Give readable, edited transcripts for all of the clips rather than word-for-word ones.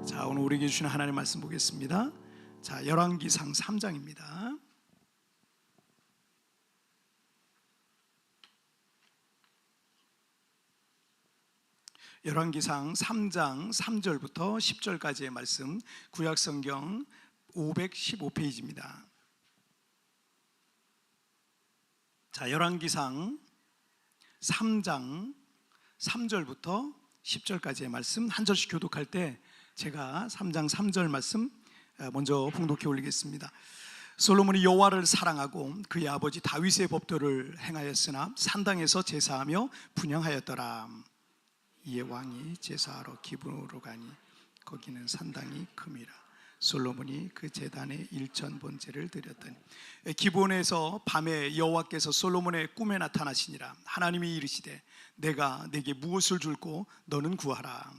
자, 오늘 우리에게 주시는 하나님의 말씀 보겠습니다. 자, 열왕기상 3장입니다. 열왕기상 3장 3절부터 10절까지의 말씀, 구약성경 515페이지입니다. 자, 열왕기상 3장 3절부터 10절까지의 말씀 한 절씩 교독할 때 제가 3장 3절 말씀 먼저 봉독해 올리겠습니다. 솔로몬이 여호와를 사랑하고 그의 아버지 다윗의 법도를 행하였으나 산당에서 제사하며 분향하였더라. 이에 왕이 제사하러 기브론으로 가니 거기는 산당이 큼이라. 솔로몬이 그 제단에 일천 번제를 드렸더니 기브론에서 밤에 여호와께서 솔로몬의 꿈에 나타나시니라. 하나님이 이르시되 내가 내게 무엇을 줄고 너는 구하라.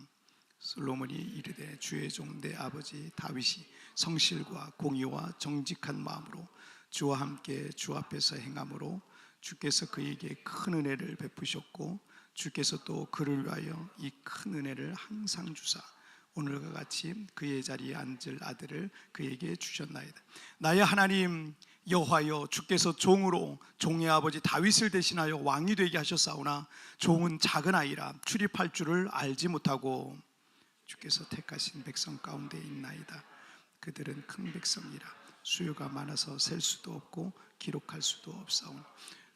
솔로몬이 이르되 주의 종 내 아버지 다윗이 성실과 공의와 정직한 마음으로 주와 함께 주 앞에서 행함으로 주께서 그에게 큰 은혜를 베푸셨고 주께서 또 그를 위하여 이 큰 은혜를 항상 주사 오늘과 같이 그의 자리에 앉을 아들을 그에게 주셨나이다. 나의 하나님 여호와여, 주께서 종으로 종의 아버지 다윗을 대신하여 왕이 되게 하셨사오나 종은 작은 아이라 출입할 줄을 알지 못하고 주께서 택하신 백성 가운데 있나이다. 그들은 큰 백성이라 수요가 많아서 셀 수도 없고 기록할 수도 없사오나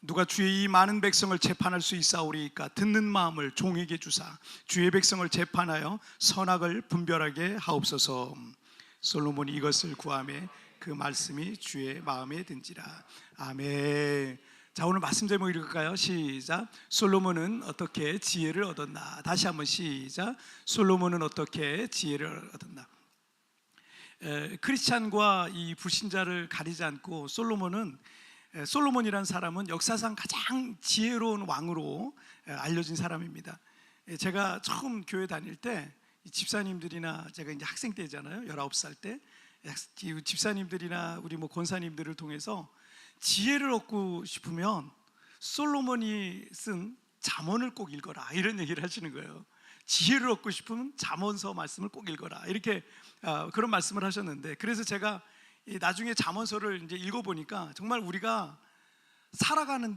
누가 주의 이 많은 백성을 재판할 수 있사오리이까. 듣는 마음을 종에게 주사 주의 백성을 재판하여 선악을 분별하게 하옵소서. 솔로몬이 이것을 구하매 그 말씀이 주의 마음에 든지라. 아멘. 자, 오늘 말씀 제목 읽을까요? 시작. 솔로몬은 어떻게 지혜를 얻었나. 다시 한번 시작. 솔로몬은 어떻게 지혜를 얻었나. 크리스찬과 이 불신자를 가리지 않고 솔로몬이라는 사람은 역사상 가장 지혜로운 왕으로 알려진 사람입니다. 제가 처음 교회 다닐 때 집사님들이나 제가 이제 학생 때잖아요. 19살 때 집사님들이나 우리 권사님들을 통해서 지혜를 얻고 싶으면 솔로몬이 쓴 잠언을 꼭 읽어라 이런 얘기를 하시는 거예요. 지혜를 얻고 싶으면 잠언서 말씀을 꼭 읽어라 이렇게 그런 말씀을 하셨는데, 그래서 제가 나중에 잠언서를 이제 읽어보니까 정말 우리가 살아가는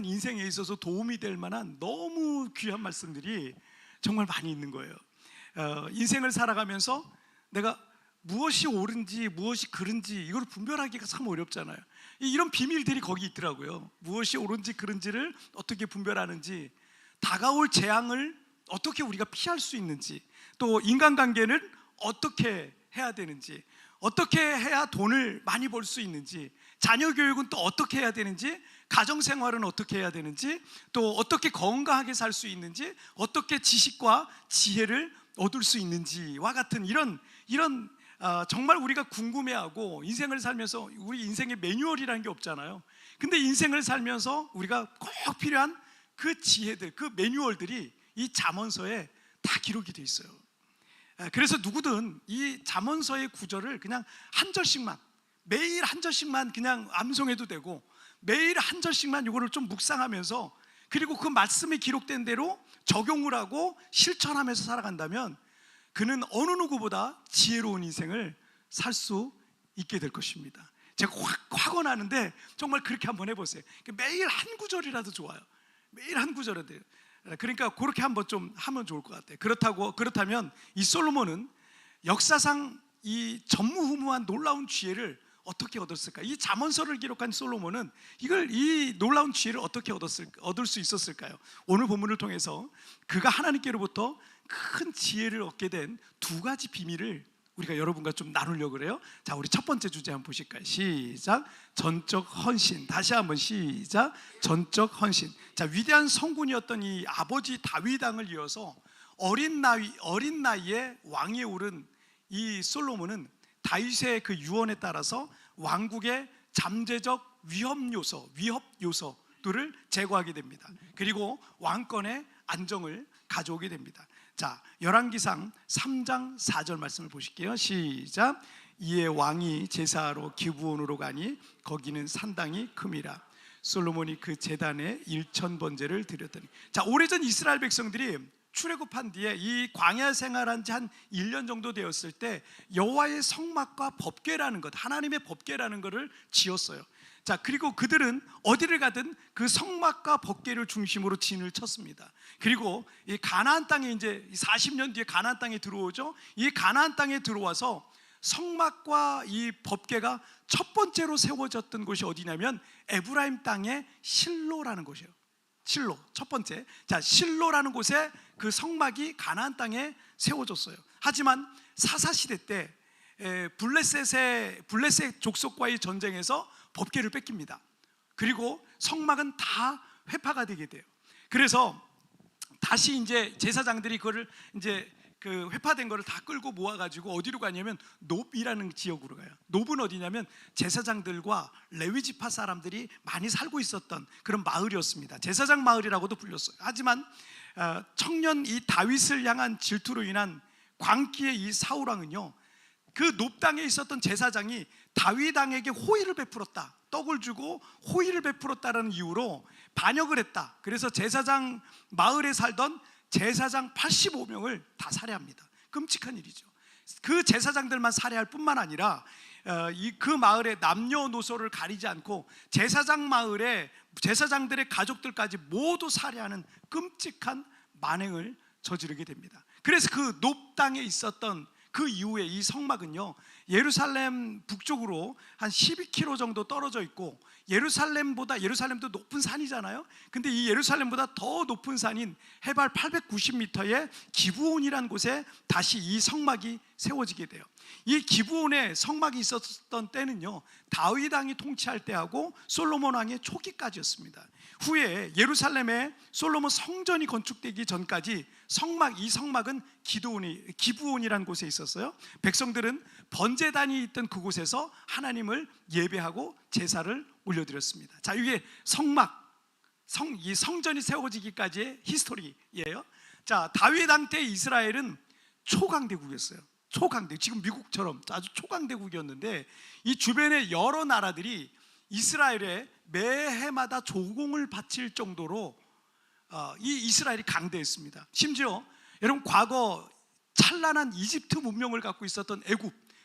인생에 있어서 도움이 될 만한 너무 귀한 말씀들이 정말 많이 있는 거예요. 인생을 살아가면서 내가 무엇이 옳은지 무엇이 그른지 이걸 분별하기가 참 어렵잖아요. 이런 비밀들이 거기 있더라고요. 무엇이 옳은지 그른지를 어떻게 분별하는지, 다가올 재앙을 어떻게 우리가 피할 수 있는지, 또 인간관계는 어떻게 해야 되는지, 어떻게 해야 돈을 많이 벌 수 있는지, 자녀 교육은 또 어떻게 해야 되는지, 가정생활은 어떻게 해야 되는지, 또 어떻게 건강하게 살 수 있는지, 어떻게 지식과 지혜를 얻을 수 있는지와 같은 이런 정말 우리가 궁금해하고, 인생을 살면서 우리 인생의 매뉴얼이라는 게 없잖아요. 근데 인생을 살면서 우리가 꼭 필요한 그 지혜들, 그 매뉴얼들이 이 잠언서에 다 기록이 돼 있어요. 그래서 누구든 이 잠언서의 구절을 그냥 한 절씩만, 매일 한 절씩만 그냥 암송해도 되고, 매일 한 절씩만 이거를 좀 묵상하면서, 그리고 그 말씀이 기록된 대로 적용을 하고 실천하면서 살아간다면 그는 어느 누구보다 지혜로운 인생을 살 수 있게 될 것입니다. 제가 확 원하는데 정말 그렇게 한번 해보세요. 매일 한 구절이라도 좋아요. 매일 한 구절은 돼요. 그러니까 그렇게 한번 좀 하면 좋을 것 같아요. 그렇다면 이 솔로몬은 역사상 이 전무후무한 놀라운 지혜를 어떻게 얻었을까? 이 잠언서를 기록한 솔로몬은 이 놀라운 지혜를 어떻게 얻을 수 있었을까요? 오늘 본문을 통해서 그가 하나님께로부터 큰 지혜를 얻게 된 두 가지 비밀을 우리가 여러분과 좀 나누려고 그래요. 자, 우리 첫 번째 주제 한번 보실까요? 시작. 전적 헌신. 다시 한번 시작. 전적 헌신. 자, 위대한 성군이었던 이 아버지 다윗 왕을 이어서 어린 나이에 왕위에 오른 이 솔로몬은 다윗의 그 유언에 따라서 왕국의 잠재적 위협 요소들을 제거하게 됩니다. 그리고 왕권의 안정을 가져오게 됩니다. 자, 열왕기상 3장 4절 말씀을 보실게요. 시작. 이에 왕이 제사하러 기브온으로 가니 거기는 산당이 큼이라. 솔로몬이 그 제단에 1,000번제를 드렸더니. 자, 오래전 이스라엘 백성들이 출애굽한 뒤에 이 광야 생활한 지 한 1년 정도 되었을 때 여호와의 성막과 법궤라는 것, 하나님의 법궤라는 것을 지었어요. 자, 그리고 그들은 어디를 가든 그 성막과 법궤를 중심으로 진을 쳤습니다. 그리고 이 가나안 땅에 이제 40년 뒤에 가나안 땅에 들어오죠. 이 가나안 땅에 들어와서 성막과 이 법궤가 첫 번째로 세워졌던 곳이 어디냐면 에브라임 땅의 실로라는 곳이에요. 실로, 첫 번째. 자, 실로라는 곳에 그 성막이 가나안 땅에 세워졌어요. 하지만 사사 시대 때 블레셋 족속과의 전쟁에서 법궤를 뺏깁니다. 그리고 성막은 다 회파가 되게 돼요. 그래서 다시 이제 제사장들이 그거를 이제 그 회파된 거를 다 끌고 모아가지고 어디로 가냐면 놉이라는 지역으로 가요. 놉은 어디냐면 제사장들과 레위 지파 사람들이 많이 살고 있었던 그런 마을이었습니다. 제사장 마을이라고도 불렸어요. 하지만 청년 이 다윗을 향한 질투로 인한 광기의 이 사울 왕은요, 그 놉 땅에 있었던 제사장이 다윗 왕에게 호의를 베풀었다, 떡을 주고 호의를 베풀었다라는 이유로 반역을 했다. 그래서 제사장 마을에 살던 제사장 85명을 다 살해합니다. 끔찍한 일이죠. 그 제사장들만 살해할 뿐만 아니라 그 마을의 남녀노소를 가리지 않고 제사장 마을의 제사장들의 가족들까지 모두 살해하는 끔찍한 만행을 저지르게 됩니다. 그래서 그 놉 땅에 있었던 그 이후에 이 성막은요, 예루살렘 북쪽으로 한 12km 정도 떨어져 있고, 예루살렘도 높은 산이잖아요. 근데 이 예루살렘보다 더 높은 산인 해발 890m의 기브온이라는 곳에 다시 이 성막이 세워지게 돼요. 이 기브온에 성막이 있었던 때는요, 다윗 왕이 통치할 때하고 솔로몬 왕의 초기까지였습니다. 후에 예루살렘에 솔로몬 성전이 건축되기 전까지 이 성막은 기브온이라는 곳에 있었어요. 백성들은 번제단이 있던 그곳에서 하나님을 예배하고 제사를 올려드렸습니다. 자, 이게 이 성전이 세워지기까지의 히스토리예요. 자, 다윗 왕 때 이스라엘은 초강대국이었어요. 초강대, 지금 미국처럼 아주 초강대국이었는데 이 주변의 여러 나라들이 이스라엘에 매해마다 조공을 바칠 정도로 이 이스라엘이 강대했습니다. 심지어 여러분, 과거 찬란한 이집트 문명을 갖고 있었던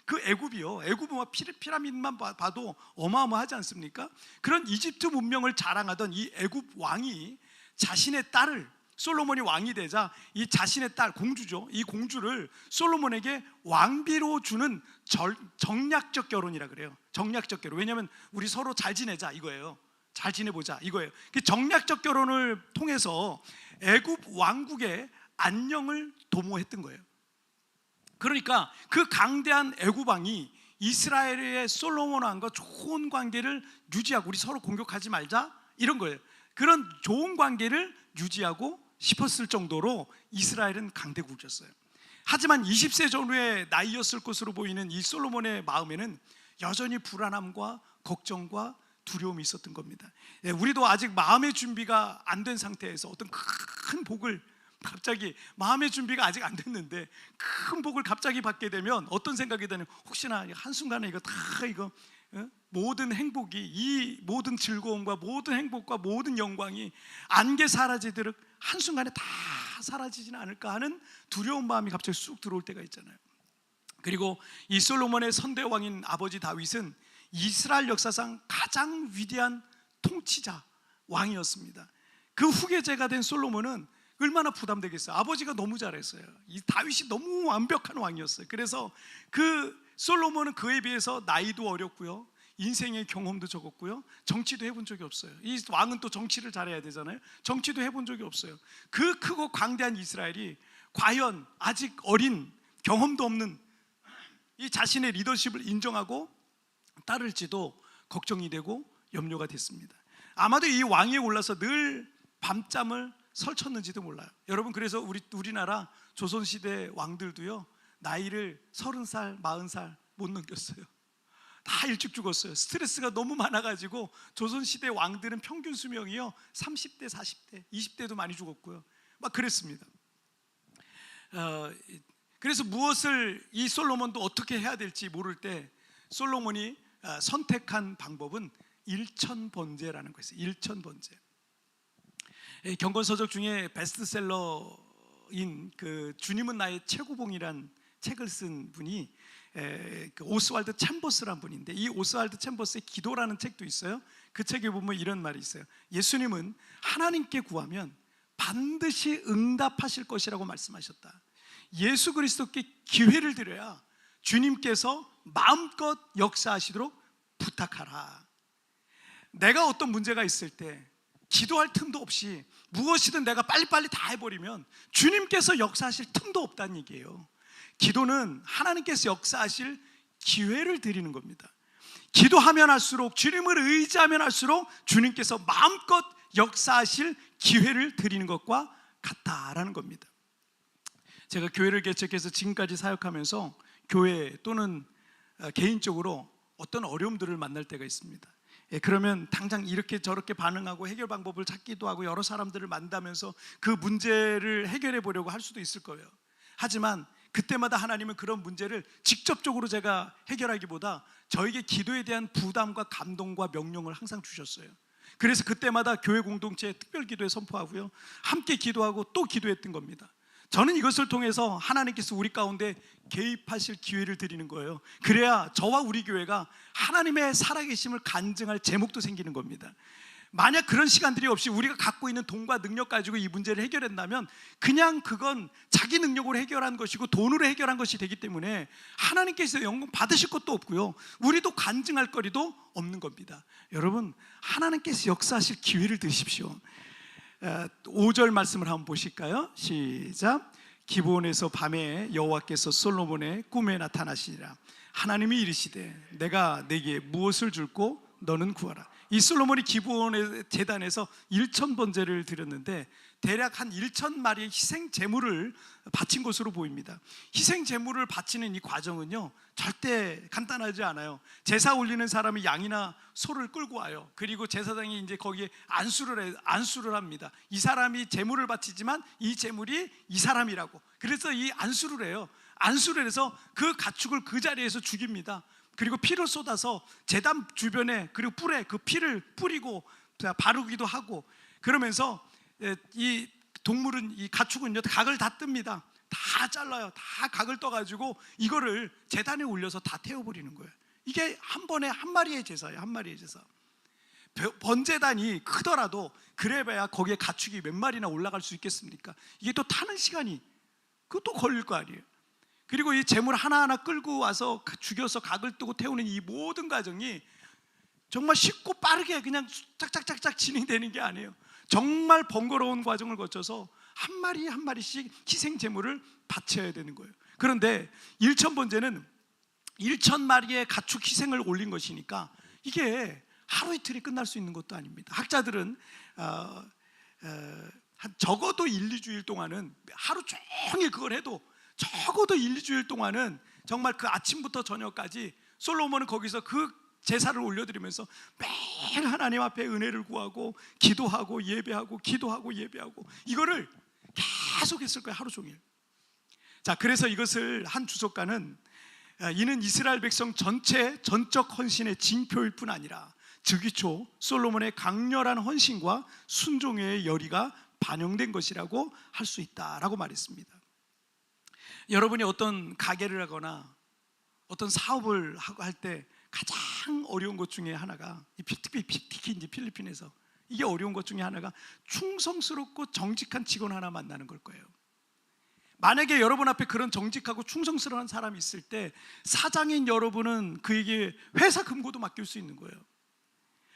그 애굽이요, 애굽은 피라미드만 봐도 어마어마하지 않습니까? 그런 이집트 문명을 자랑하던 이 애굽 왕이 자신의 딸을, 솔로몬이 왕이 되자 이 자신의 딸, 공주죠, 이 공주를 솔로몬에게 왕비로 주는 정략적 결혼이라 그래요. 정략적 결혼. 왜냐하면 우리 서로 잘 지내자 이거예요. 잘 지내보자 이거예요. 그 정략적 결혼을 통해서 애굽 왕국의 안녕을 도모했던 거예요. 그러니까 그 강대한 애굽 왕이 이스라엘의 솔로몬 왕과 좋은 관계를 유지하고, 우리 서로 공격하지 말자 이런 거예요. 그런 좋은 관계를 유지하고 싶었을 정도로 이스라엘은 강대국이었어요. 하지만 20세 전후의 나이였을 것으로 보이는 이 솔로몬의 마음에는 여전히 불안함과 걱정과 두려움이 있었던 겁니다. 우리도 아직 마음의 준비가 안 된 상태에서 어떤 큰 복을 갑자기, 마음의 준비가 아직 안 됐는데 큰 복을 갑자기 받게 되면 어떤 생각이 드냐면, 혹시나 한순간에 이거 다 모든 행복이, 이 모든 즐거움과 모든 행복과 모든 영광이 안개 사라지도록 한순간에 다 사라지지는 않을까 하는 두려운 마음이 갑자기 쑥 들어올 때가 있잖아요. 그리고 이 솔로몬의 선대왕인 아버지 다윗은 이스라엘 역사상 가장 위대한 통치자, 왕이었습니다. 그 후계자가 된 솔로몬은 얼마나 부담되겠어요. 아버지가 너무 잘했어요. 이 다윗이 너무 완벽한 왕이었어요. 그래서 그 솔로몬은 그에 비해서 나이도 어렸고요, 인생의 경험도 적었고요, 정치도 해본 적이 없어요. 이 왕은 또 정치를 잘해야 되잖아요. 정치도 해본 적이 없어요. 그 크고 광대한 이스라엘이 과연 아직 어린, 경험도 없는 이 자신의 리더십을 인정하고 따를지도 걱정이 되고 염려가 됐습니다. 아마도 이 왕위에 올라서 늘 밤잠을 설쳤는지도 몰라요. 여러분, 그래서 우리나라 조선시대 왕들도요, 나이를 30살, 40살 못 넘겼어요. 다 일찍 죽었어요. 스트레스가 너무 많아가지고 조선시대 왕들은 평균 수명이요 30대, 40대, 20대도 많이 죽었고요, 막 그랬습니다. 그래서 무엇을 이 솔로몬도 어떻게 해야 될지 모를 때 솔로몬이 선택한 방법은 일천번제라는 거였어요. 일천번제. 경건서적 중에 베스트셀러 그 주님은 나의 최고봉이란 책을 쓴 분이 그 오스왈드 챔버스란 분인데, 이 오스왈드 챔버스의 기도라는 책도 있어요. 그 책에 보면 이런 말이 있어요. 예수님은 하나님께 구하면 반드시 응답하실 것이라고 말씀하셨다. 예수 그리스도께 기회를 드려야 주님께서 마음껏 역사하시도록 부탁하라. 내가 어떤 문제가 있을 때 기도할 틈도 없이 무엇이든 내가 빨리빨리 다 해버리면 주님께서 역사하실 틈도 없다는 얘기예요. 기도는 하나님께서 역사하실 기회를 드리는 겁니다. 기도하면 할수록, 주님을 의지하면 할수록 주님께서 마음껏 역사하실 기회를 드리는 것과 같다라는 겁니다. 제가 교회를 개척해서 지금까지 사역하면서 교회 또는 개인적으로 어떤 어려움들을 만날 때가 있습니다. 그러면 당장 이렇게 저렇게 반응하고 해결 방법을 찾기도 하고 여러 사람들을 만나면서 그 문제를 해결해 보려고 할 수도 있을 거예요. 하지만 그때마다 하나님은 그런 문제를 직접적으로 제가 해결하기보다 저에게 기도에 대한 부담과 감동과 명령을 항상 주셨어요. 그래서 그때마다 교회 공동체에 특별 기도에 선포하고요, 함께 기도하고 또 기도했던 겁니다. 저는 이것을 통해서 하나님께서 우리 가운데 개입하실 기회를 드리는 거예요. 그래야 저와 우리 교회가 하나님의 살아계심을 간증할 제목도 생기는 겁니다. 만약 그런 시간들이 없이 우리가 갖고 있는 돈과 능력 가지고 이 문제를 해결한다면 그냥 그건 자기 능력으로 해결한 것이고 돈으로 해결한 것이 되기 때문에 하나님께서 영광 받으실 것도 없고요, 우리도 간증할 거리도 없는 겁니다. 여러분, 하나님께서 역사하실 기회를 드십시오. 5절 말씀을 한번 보실까요? 시작. 기브온에서 밤에 여호와께서 솔로몬의 꿈에 나타나시니라. 하나님이 이르시되 내가 내게 무엇을 줄고 너는 구하라. 이 솔로몬이 기브온의 제단에서 1,000번제를 드렸는데 대략 한 1,000마리의 희생 제물을 바친 것으로 보입니다. 희생 제물을 바치는 이 과정은요 절대 간단하지 않아요. 제사 올리는 사람이 양이나 소를 끌고 와요. 그리고 제사장이 이제 거기에 안수를 합니다. 이 사람이 제물을 바치지만 이 제물이 이 사람이라고. 그래서 이 안수를 해요. 안수를 해서 그 가축을 그 자리에서 죽입니다. 그리고 피를 쏟아서 제단 주변에, 그리고 뿔에 그 피를 뿌리고 바르기도 하고, 그러면서 이 동물은, 이 가축은요 각을 다 뜹니다. 다 잘라요. 다 각을 떠가지고 이거를 제단에 올려서 다 태워버리는 거예요. 이게 한 번에 한 마리의 제사예요. 한 마리의 제사. 번제단이 크더라도 그래봐야 거기에 가축이 몇 마리나 올라갈 수 있겠습니까? 이게 또 타는 시간이 그것도 걸릴 거 아니에요. 그리고 이 제물 하나하나 끌고 와서 죽여서 각을 뜨고 태우는 이 모든 과정이 정말 쉽고 빠르게 그냥 짝짝짝짝 진행되는 게 아니에요. 정말 번거로운 과정을 거쳐서 한 마리 한 마리씩 희생 제물을 바쳐야 되는 거예요. 그런데 1,000번제는 1,000마리의 가축 희생을 올린 것이니까 이게 하루 이틀이 끝날 수 있는 것도 아닙니다. 학자들은 적어도 1, 2주일 동안은, 하루 종일 그걸 해도 적어도 1, 2주일 동안은 정말 그 아침부터 저녁까지 솔로몬은 거기서 그 제사를 올려드리면서 매일 하나님 앞에 은혜를 구하고 기도하고 예배하고 기도하고 예배하고 이거를 계속 했을 거예요. 하루 종일. 자, 그래서 이것을 한 주석가는 이는 이스라엘 백성 전체 전적 헌신의 징표일 뿐 아니라 즉위초 솔로몬의 강렬한 헌신과 순종의 열의가 반영된 것이라고 할 수 있다라고 말했습니다. 여러분이 어떤 가게를 하거나 어떤 사업을 할 때 가장 어려운 것 중에 하나가, 특히 이제 필리핀에서 이게 어려운 것 중에 하나가 충성스럽고 정직한 직원 하나 만나는 걸 거예요. 만약에 여러분 앞에 그런 정직하고 충성스러운 사람이 있을 때 사장인 여러분은 그에게 회사 금고도 맡길 수 있는 거예요.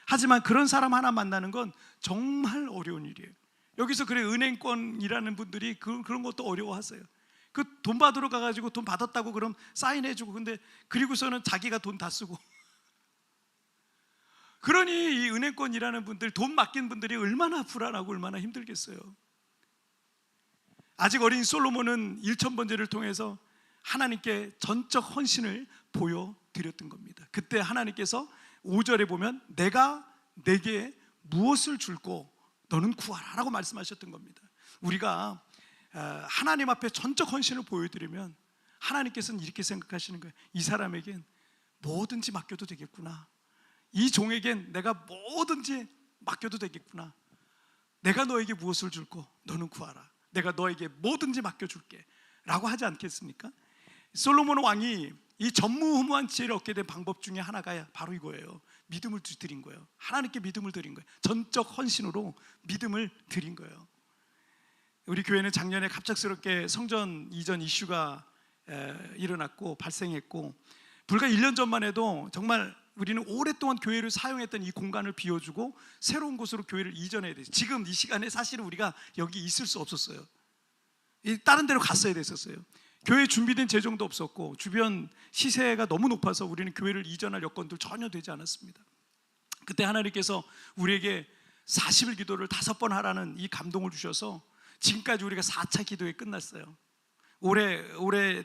하지만 그런 사람 하나 만나는 건 정말 어려운 일이에요. 여기서 그래 은행권이라는 분들이 그런 것도 어려워하세요. 그 돈 받으러 가가지고 돈 받았다고 그럼 사인해주고, 근데 그리고서는 자기가 돈 다 쓰고. 그러니 이 은행권이라는 분들, 돈 맡긴 분들이 얼마나 불안하고 얼마나 힘들겠어요. 아직 어린 솔로몬은 1,000번제를 통해서 하나님께 전적 헌신을 보여드렸던 겁니다. 그때 하나님께서 5절에 보면 내가 내게 무엇을 줄고 너는 구하라 라고 말씀하셨던 겁니다. 우리가 하나님 앞에 전적 헌신을 보여드리면 하나님께서는 이렇게 생각하시는 거예요. 이 사람에겐 뭐든지 맡겨도 되겠구나. 이 종에겐 내가 뭐든지 맡겨도 되겠구나. 내가 너에게 무엇을 줄고 너는 구하라. 내가 너에게 뭐든지 맡겨줄게 라고 하지 않겠습니까? 솔로몬 왕이 이 전무후무한 지혜를 얻게 된 방법 중에 하나가 바로 이거예요. 믿음을 드린 거예요. 하나님께 믿음을 드린 거예요. 전적 헌신으로 믿음을 드린 거예요. 우리 교회는 작년에 갑작스럽게 성전 이전 이슈가 일어났고 발생했고, 불과 1년 전만 해도 정말 우리는 오랫동안 교회를 사용했던 이 공간을 비워주고 새로운 곳으로 교회를 이전해야 돼요. 지금 이 시간에 사실은 우리가 여기 있을 수 없었어요. 다른 데로 갔어야 됐었어요. 교회에 준비된 재정도 없었고 주변 시세가 너무 높아서 우리는 교회를 이전할 여건도 전혀 되지 않았습니다. 그때 하나님께서 우리에게 40일 기도를 5번 하라는 이 감동을 주셔서 지금까지 우리가 4차 기도회 끝났어요. 올해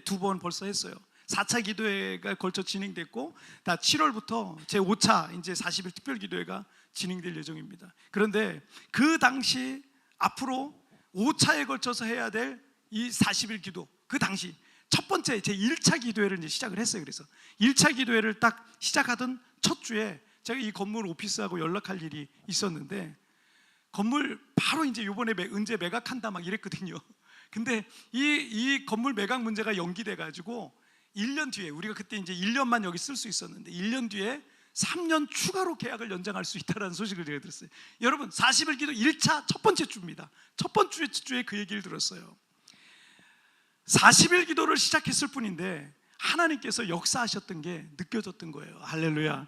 2번 벌써 했어요. 4차 기도회가 걸쳐 진행됐고, 다 7월부터 제 5차 이제 40일 특별 기도회가 진행될 예정입니다. 그런데 그 당시 앞으로 5차에 걸쳐서 해야 될 이 40일 기도, 그 당시 첫 번째 제 1차 기도회를 이제 시작을 했어요. 그래서 1차 기도회를 딱 시작하던 첫 주에 제가 이 건물 오피스하고 연락할 일이 있었는데, 건물 바로 이제 요번에 언제 매각한다 막 이랬거든요. 근데 이 건물 매각 문제가 연기돼 가지고 1년 뒤에, 우리가 그때 이제 1년만 여기 쓸 수 있었는데 1년 뒤에 3년 추가로 계약을 연장할 수 있다는 소식을 제가 들었어요. 여러분, 40일 기도 1차 첫 번째 주입니다. 첫 번째 주에 그 얘기를 들었어요. 40일 기도를 시작했을 뿐인데 하나님께서 역사하셨던 게 느껴졌던 거예요. 할렐루야.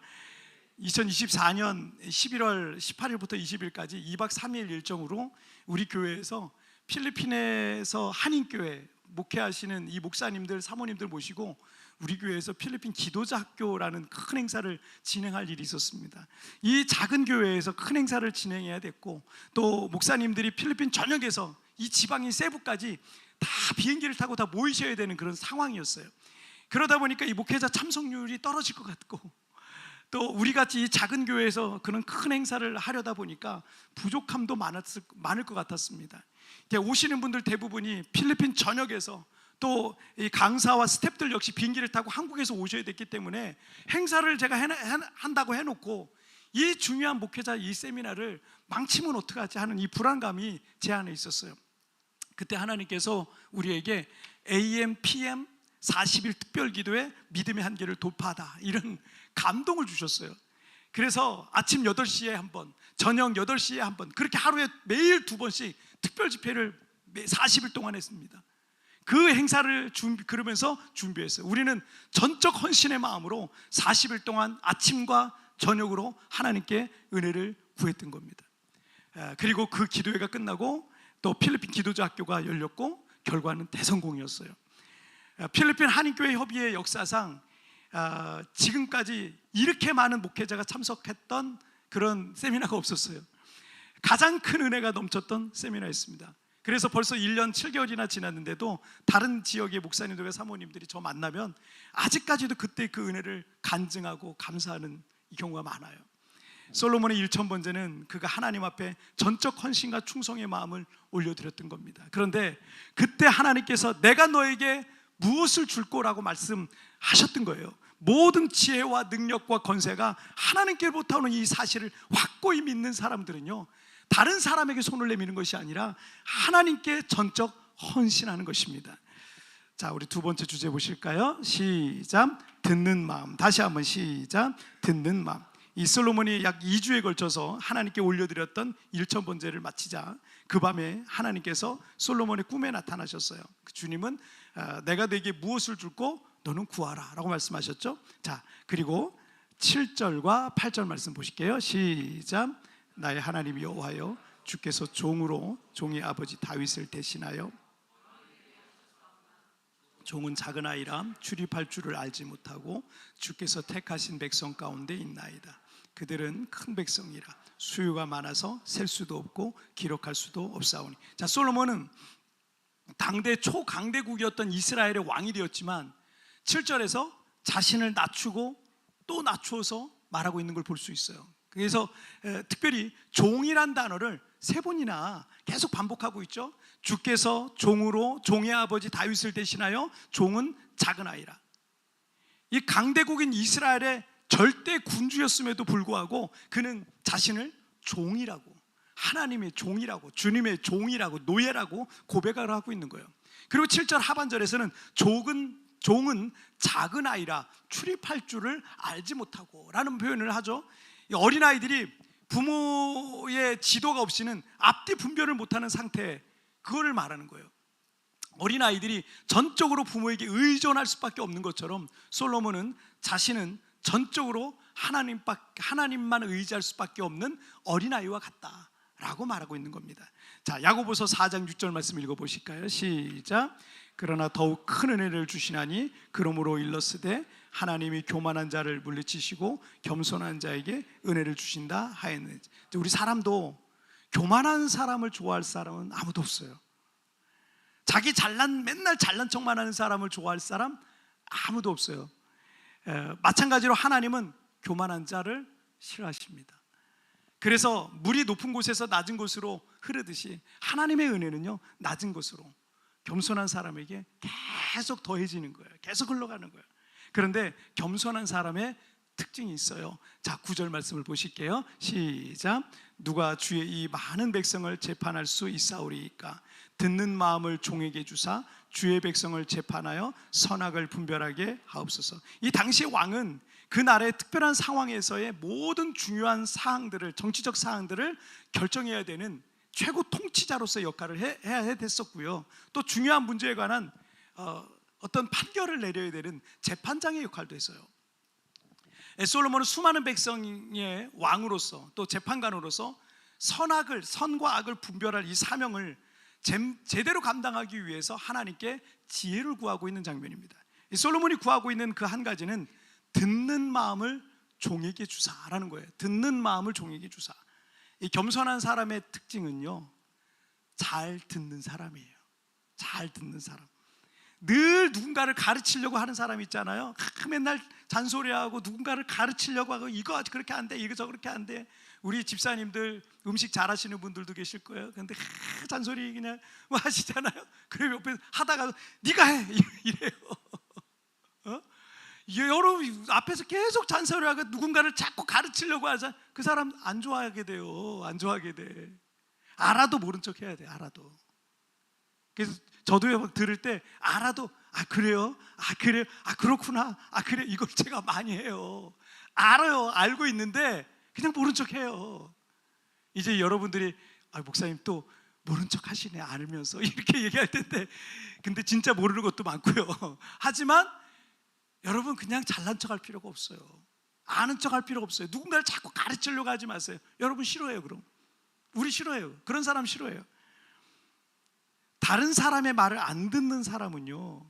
2024년 11월 18일부터 20일까지 2박 3일 일정으로 우리 교회에서 필리핀에서 한인교회 목회하시는 이 목사님들, 사모님들 모시고 우리 교회에서 필리핀 기도자 학교라는 큰 행사를 진행할 일이 있었습니다. 이 작은 교회에서 큰 행사를 진행해야 됐고, 또 목사님들이 필리핀 전역에서 이 지방인 세부까지 다 비행기를 타고 다 모이셔야 되는 그런 상황이었어요. 그러다 보니까 이 목회자 참석률이 떨어질 것 같고, 또 우리같이 이 작은 교회에서 그런 큰 행사를 하려다 보니까 부족함도 많을 것 같았습니다. 오시는 분들 대부분이 필리핀 전역에서, 또 이 강사와 스태프들 역시 비행기를 타고 한국에서 오셔야 됐기 때문에 행사를 제가 한다고 해놓고 이 중요한 목회자 이 세미나를 망치면 어떡하지 하는 이 불안감이 제 안에 있었어요. 그때 하나님께서 우리에게 AM, PM 40일 특별 기도에 믿음의 한계를 돌파하다, 이런 감동을 주셨어요. 그래서 아침 8시에 한 번, 저녁 8시에 한 번, 그렇게 하루에 매일 2번씩 특별 집회를 40일 동안 했습니다. 그 행사를 그러면서 준비했어요. 우리는 전적 헌신의 마음으로 40일 동안 아침과 저녁으로 하나님께 은혜를 구했던 겁니다. 그리고 그 기도회가 끝나고 또 필리핀 기도자 학교가 열렸고 결과는 대성공이었어요. 필리핀 한인교회 협의회 역사상 지금까지 이렇게 많은 목회자가 참석했던 그런 세미나가 없었어요. 가장 큰 은혜가 넘쳤던 세미나였습니다. 그래서 벌써 1년 7개월이나 지났는데도 다른 지역의 목사님들과 사모님들이 저 만나면 아직까지도 그때 그 은혜를 간증하고 감사하는 이 경우가 많아요. 솔로몬의 1000번제는 그가 하나님 앞에 전적 헌신과 충성의 마음을 올려드렸던 겁니다. 그런데 그때 하나님께서 내가 너에게 무엇을 줄 거라고 말씀하셨던 거예요. 모든 지혜와 능력과 권세가 하나님께로부터 오는 이 사실을 확고히 믿는 사람들은요, 다른 사람에게 손을 내미는 것이 아니라 하나님께 전적 헌신하는 것입니다. 자, 우리 두 번째 주제 보실까요? 시작. 듣는 마음. 다시 한번 시작. 듣는 마음. 이 솔로몬이 약 2주에 걸쳐서 하나님께 올려드렸던 1000번제를 마치자 그 밤에 하나님께서 솔로몬의 꿈에 나타나셨어요. 주님은 내가 너에게 무엇을 줄고 너는 구하라 라고 말씀하셨죠. 자, 그리고 7절과 8절 말씀 보실게요. 시작. 나의 하나님 여호와여, 주께서 종으로 종의 아버지 다윗을 대신하여, 종은 작은 아이라 출입할 줄을 알지 못하고 주께서 택하신 백성 가운데 있나이다. 그들은 큰 백성이라 수요가 많아서 셀 수도 없고 기록할 수도 없사오니. 자, 솔로몬은 당대 초강대국이었던 이스라엘의 왕이 되었지만 7절에서 자신을 낮추고 또 낮추어서 말하고 있는 걸 볼 수 있어요. 그래서 특별히 종이란 단어를 3번이나 계속 반복하고 있죠. 주께서 종으로 종의 아버지 다윗을 대신하여, 종은 작은 아이라. 이 강대국인 이스라엘의 절대 군주였음에도 불구하고 그는 자신을 종이라고, 하나님의 종이라고, 주님의 종이라고, 노예라고 고백을 하고 있는 거예요. 그리고 7절 하반절에서는 종은 작은 아이라 출입할 줄을 알지 못하고 라는 표현을 하죠. 어린아이들이 부모의 지도가 없이는 앞뒤 분별을 못하는 상태, 그거를 말하는 거예요. 어린아이들이 전적으로 부모에게 의존할 수밖에 없는 것처럼 솔로몬은 자신은 전적으로 하나님만 의지할 수밖에 없는 어린아이와 같다라고 말하고 있는 겁니다. 자, 야고보서 4장 6절 말씀 읽어보실까요? 시작. 그러나 더욱 큰 은혜를 주시나니 그러므로 일렀으되 하나님이 교만한 자를 물리치시고 겸손한 자에게 은혜를 주신다 하였느니. 우리 사람도 교만한 사람을 좋아할 사람은 아무도 없어요. 맨날 잘난 척만 하는 사람을 좋아할 사람 아무도 없어요. 마찬가지로 하나님은 교만한 자를 싫어하십니다. 그래서 물이 높은 곳에서 낮은 곳으로 흐르듯이 하나님의 은혜는요, 낮은 곳으로 겸손한 사람에게 계속 더해지는 거예요. 계속 흘러가는 거예요. 그런데 겸손한 사람의 특징이 있어요. 자, 9절 말씀을 보실게요. 시작. 누가 주의 이 많은 백성을 재판할 수 있사오리이까? 듣는 마음을 종에게 주사 주의 백성을 재판하여 선악을 분별하게 하옵소서. 이 당시의 왕은 그 나라의 특별한 상황에서의 모든 중요한 사항들을, 정치적 사항들을 결정해야 되는 최고 통치자로서의 역할을 해야 됐었고요. 또 중요한 문제에 관한 어떤 판결을 내려야 되는 재판장의 역할도 했어요. 솔로몬은 수많은 백성의 왕으로서 또 재판관으로서 선과 악을 분별할 이 사명을 제대로 감당하기 위해서 하나님께 지혜를 구하고 있는 장면입니다. 솔로몬이 구하고 있는 그 한 가지는 듣는 마음을 종에게 주사라는 거예요. 듣는 마음을 종에게 주사. 이 겸손한 사람의 특징은요, 잘 듣는 사람이에요. 잘 듣는 사람. 늘 누군가를 가르치려고 하는 사람 있잖아요. 맨날 잔소리하고 누군가를 가르치려고 하고 이거 그렇게 안 돼, 이거 저 그렇게 안 돼. 우리 집사님들 음식 잘하시는 분들도 계실 거예요. 근데 잔소리 그냥 뭐 하시잖아요. 그리고 옆에 하다가 네가 해 이래요. 여러분 앞에서 계속 잔소리하고 누군가를 자꾸 가르치려고 하자. 그 사람 안 좋아하게 돼요. 안 좋아하게 돼. 알아도 모른 척 해야 돼. 알아도. 그래서 저도 막 들을 때 알아도 그래요? 그래요? 그렇구나. 그래. 이걸 제가 많이 해요. 알아요. 알고 있는데 그냥 모른 척 해요. 이제 여러분들이 목사님 또 모른 척 하시네, 알면서 이렇게 얘기할 텐데, 근데 진짜 모르는 것도 많고요. 하지만 여러분 그냥 잘난 척 할 필요가 없어요. 아는 척 할 필요가 없어요. 누군가를 자꾸 가르치려고 하지 마세요. 여러분 싫어해요. 그럼 우리 싫어해요. 그런 사람 싫어해요. 다른 사람의 말을 안 듣는 사람은요,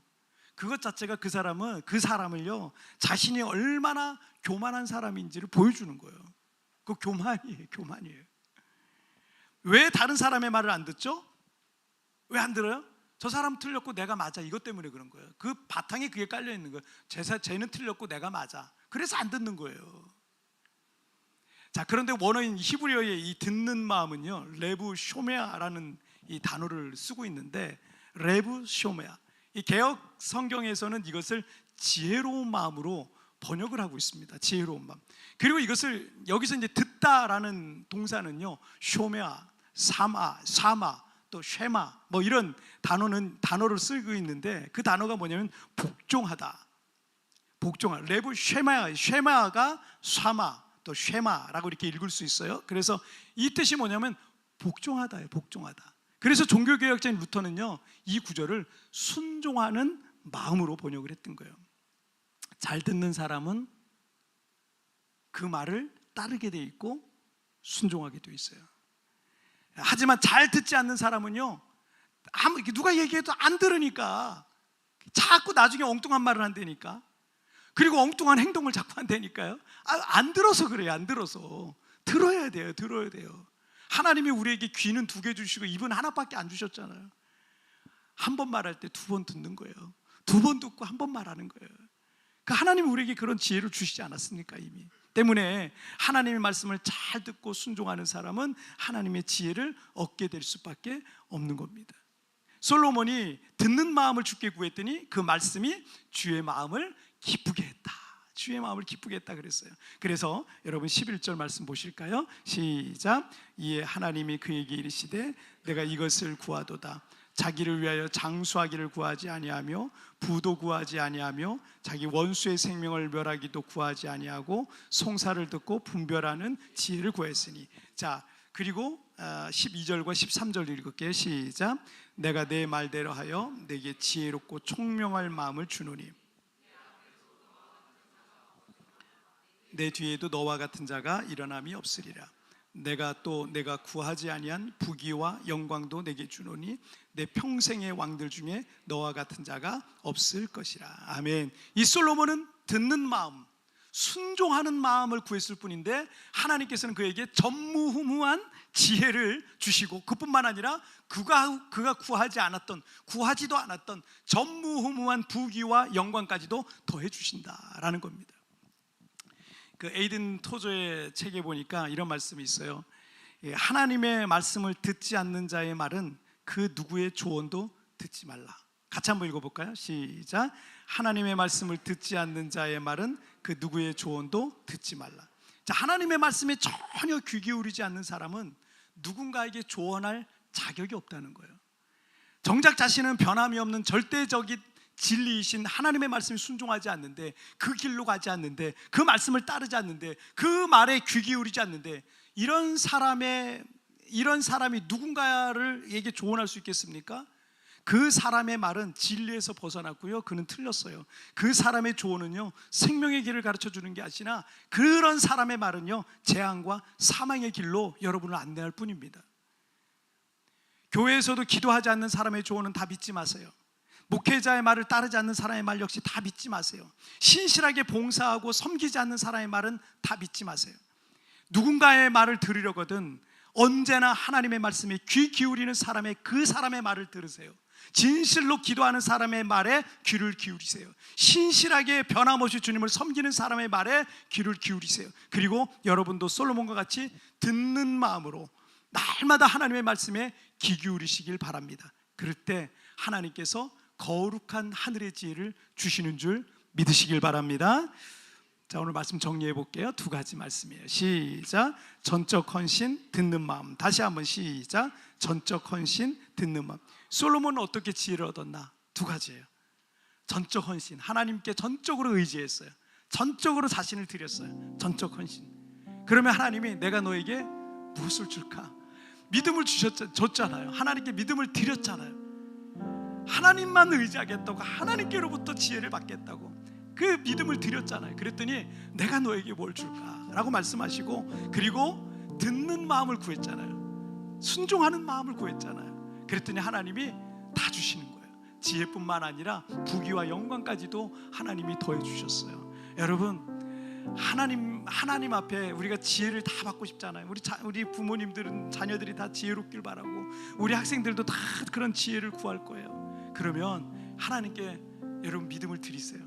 그것 자체가 그 사람을요, 자신이 얼마나 교만한 사람인지를 보여주는 거예요. 그 교만이에요. 왜 다른 사람의 말을 안 듣죠? 왜 안 들어요? 저 사람 틀렸고 내가 맞아, 이것 때문에 그런 거예요. 그 바탕에 그게 깔려 있는 거예요. 쟤는 틀렸고 내가 맞아. 그래서 안 듣는 거예요. 자, 그런데 원어인 히브리어의 이 듣는 마음은요, 레브 쇼메아라는 이 단어를 쓰고 있는데, 레브 쇼메아, 이 개역 성경에서는 이것을 지혜로운 마음으로 번역을 하고 있습니다. 지혜로운 마음. 그리고 이것을 여기서 이제 듣다라는 동사는요, 쇼메아, 사마, 또 쉐마, 뭐 이런 단어를 쓰고 있는데, 그 단어가 뭐냐면 복종하다. 레브 쉐마가 샤마, 또 쉐마라고 이렇게 읽을 수 있어요. 그래서 이 뜻이 뭐냐면 복종하다예요. 복종하다. 그래서 종교개혁자인 루터는요, 이 구절을 순종하는 마음으로 번역을 했던 거예요. 잘 듣는 사람은 그 말을 따르게 돼 있고 순종하게 돼 있어요. 하지만 잘 듣지 않는 사람은요, 누가 얘기해도 안 들으니까 자꾸 나중에 엉뚱한 말을 한다니까. 그리고 엉뚱한 행동을 자꾸 한다니까요. 안 들어서 그래요. 안 들어서. 들어야 돼요. 하나님이 우리에게 귀는 2개 주시고 입은 하나밖에 안 주셨잖아요. 한 번 말할 때 2번 듣는 거예요. 2번 듣고 한 번 말하는 거예요. 그러니까 하나님이 우리에게 그런 지혜를 주시지 않았습니까? 이미. 때문에 하나님의 말씀을 잘 듣고 순종하는 사람은 하나님의 지혜를 얻게 될 수밖에 없는 겁니다. 솔로몬이 듣는 마음을 주께 구했더니 그 말씀이 주의 마음을 기쁘게 했다. 주의 마음을 기쁘게 했다 그랬어요. 그래서 여러분 11절 말씀 보실까요? 시작. 이에 하나님이 그에게 이르시되 내가 이것을 구하도다. 자기를 위하여 장수하기를 구하지 아니하며 부도 구하지 아니하며 자기 원수의 생명을 멸하기도 구하지 아니하고 송사를 듣고 분별하는 지혜를 구했으니. 자, 그리고 12절과 13절 읽을게요. 시작. 내가 내 말대로 하여 내게 지혜롭고 총명할 마음을 주노니 내 뒤에도 너와 같은 자가 일어남이 없으리라. 내가 구하지 아니한 부귀와 영광도 내게 주노니 내 평생의 왕들 중에 너와 같은 자가 없을 것이라. 아멘. 이 솔로몬은 듣는 마음, 순종하는 마음을 구했을 뿐인데 하나님께서는 그에게 전무후무한 지혜를 주시고 그뿐만 아니라 그가 구하지도 않았던 전무후무한 부귀와 영광까지도 더해 주신다라는 겁니다. 그 에이든 토저의 책에 보니까 이런 말씀이 있어요. 하나님의 말씀을 듣지 않는 자의 말은 그 누구의 조언도 듣지 말라. 같이 한번 읽어볼까요? 시작. 하나님의 말씀을 듣지 않는 자의 말은 그 누구의 조언도 듣지 말라. 자, 하나님의 말씀에 전혀 귀 기울이지 않는 사람은 누군가에게 조언할 자격이 없다는 거예요. 정작 자신은 변함이 없는 절대적인 진리이신 하나님의 말씀에 순종하지 않는데, 그 길로 가지 않는데, 그 말씀을 따르지 않는데, 그 말에 귀 기울이지 않는데, 이런 사람이 누군가에게 조언할 수 있겠습니까? 그 사람의 말은 진리에서 벗어났고요, 그는 틀렸어요. 그 사람의 조언은요, 생명의 길을 가르쳐 주는 게 아니라 그런 사람의 말은요, 재앙과 사망의 길로 여러분을 안내할 뿐입니다. 교회에서도 기도하지 않는 사람의 조언은 다 믿지 마세요. 목회자의 말을 따르지 않는 사람의 말 역시 다 믿지 마세요. 신실하게 봉사하고 섬기지 않는 사람의 말은 다 믿지 마세요. 누군가의 말을 들으려거든 언제나 하나님의 말씀에 귀 기울이는 그 사람의 말을 들으세요. 진실로 기도하는 사람의 말에 귀를 기울이세요. 신실하게 변함없이 주님을 섬기는 사람의 말에 귀를 기울이세요. 그리고 여러분도 솔로몬과 같이 듣는 마음으로 날마다 하나님의 말씀에 귀 기울이시길 바랍니다. 그럴 때 하나님께서 거룩한 하늘의 지혜를 주시는 줄 믿으시길 바랍니다. 자, 오늘 말씀 정리해 볼게요. 두 가지 말씀이에요. 시작. 전적 헌신, 듣는 마음. 다시 한번 시작. 전적 헌신, 듣는 마음. 솔로몬은 어떻게 지혜를 얻었나? 두 가지예요. 전적 헌신, 하나님께 전적으로 의지했어요. 전적으로 자신을 드렸어요. 전적 헌신. 그러면 하나님이 내가 너에게 무엇을 줄까? 믿음을 줬잖아요. 하나님께 믿음을 드렸잖아요. 하나님만 의지하겠다고, 하나님께로부터 지혜를 받겠다고 그 믿음을 드렸잖아요. 그랬더니 내가 너에게 뭘 줄까? 라고 말씀하시고, 그리고 듣는 마음을 구했잖아요. 순종하는 마음을 구했잖아요. 그랬더니 하나님이 다 주시는 거예요. 지혜뿐만 아니라 부귀와 영광까지도 하나님이 더해 주셨어요. 여러분, 하나님 앞에 우리가 지혜를 다 받고 싶잖아요. 우리 부모님들은 자녀들이 다 지혜롭길 바라고, 우리 학생들도 다 그런 지혜를 구할 거예요. 그러면 하나님께 여러분 믿음을 드리세요.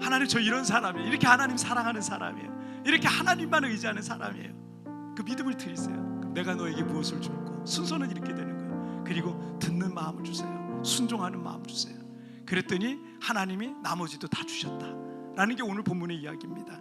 하나님, 저 이런 사람이에요. 이렇게 하나님 사랑하는 사람이에요. 이렇게 하나님만 의지하는 사람이에요. 그 믿음을 드리세요. 그럼 내가 너에게 무엇을 줄까? 순서는 이렇게 되는 거예요. 그리고 듣는 마음을 주세요. 순종하는 마음을 주세요. 그랬더니 하나님이 나머지도 다 주셨다라는 게 오늘 본문의 이야기입니다.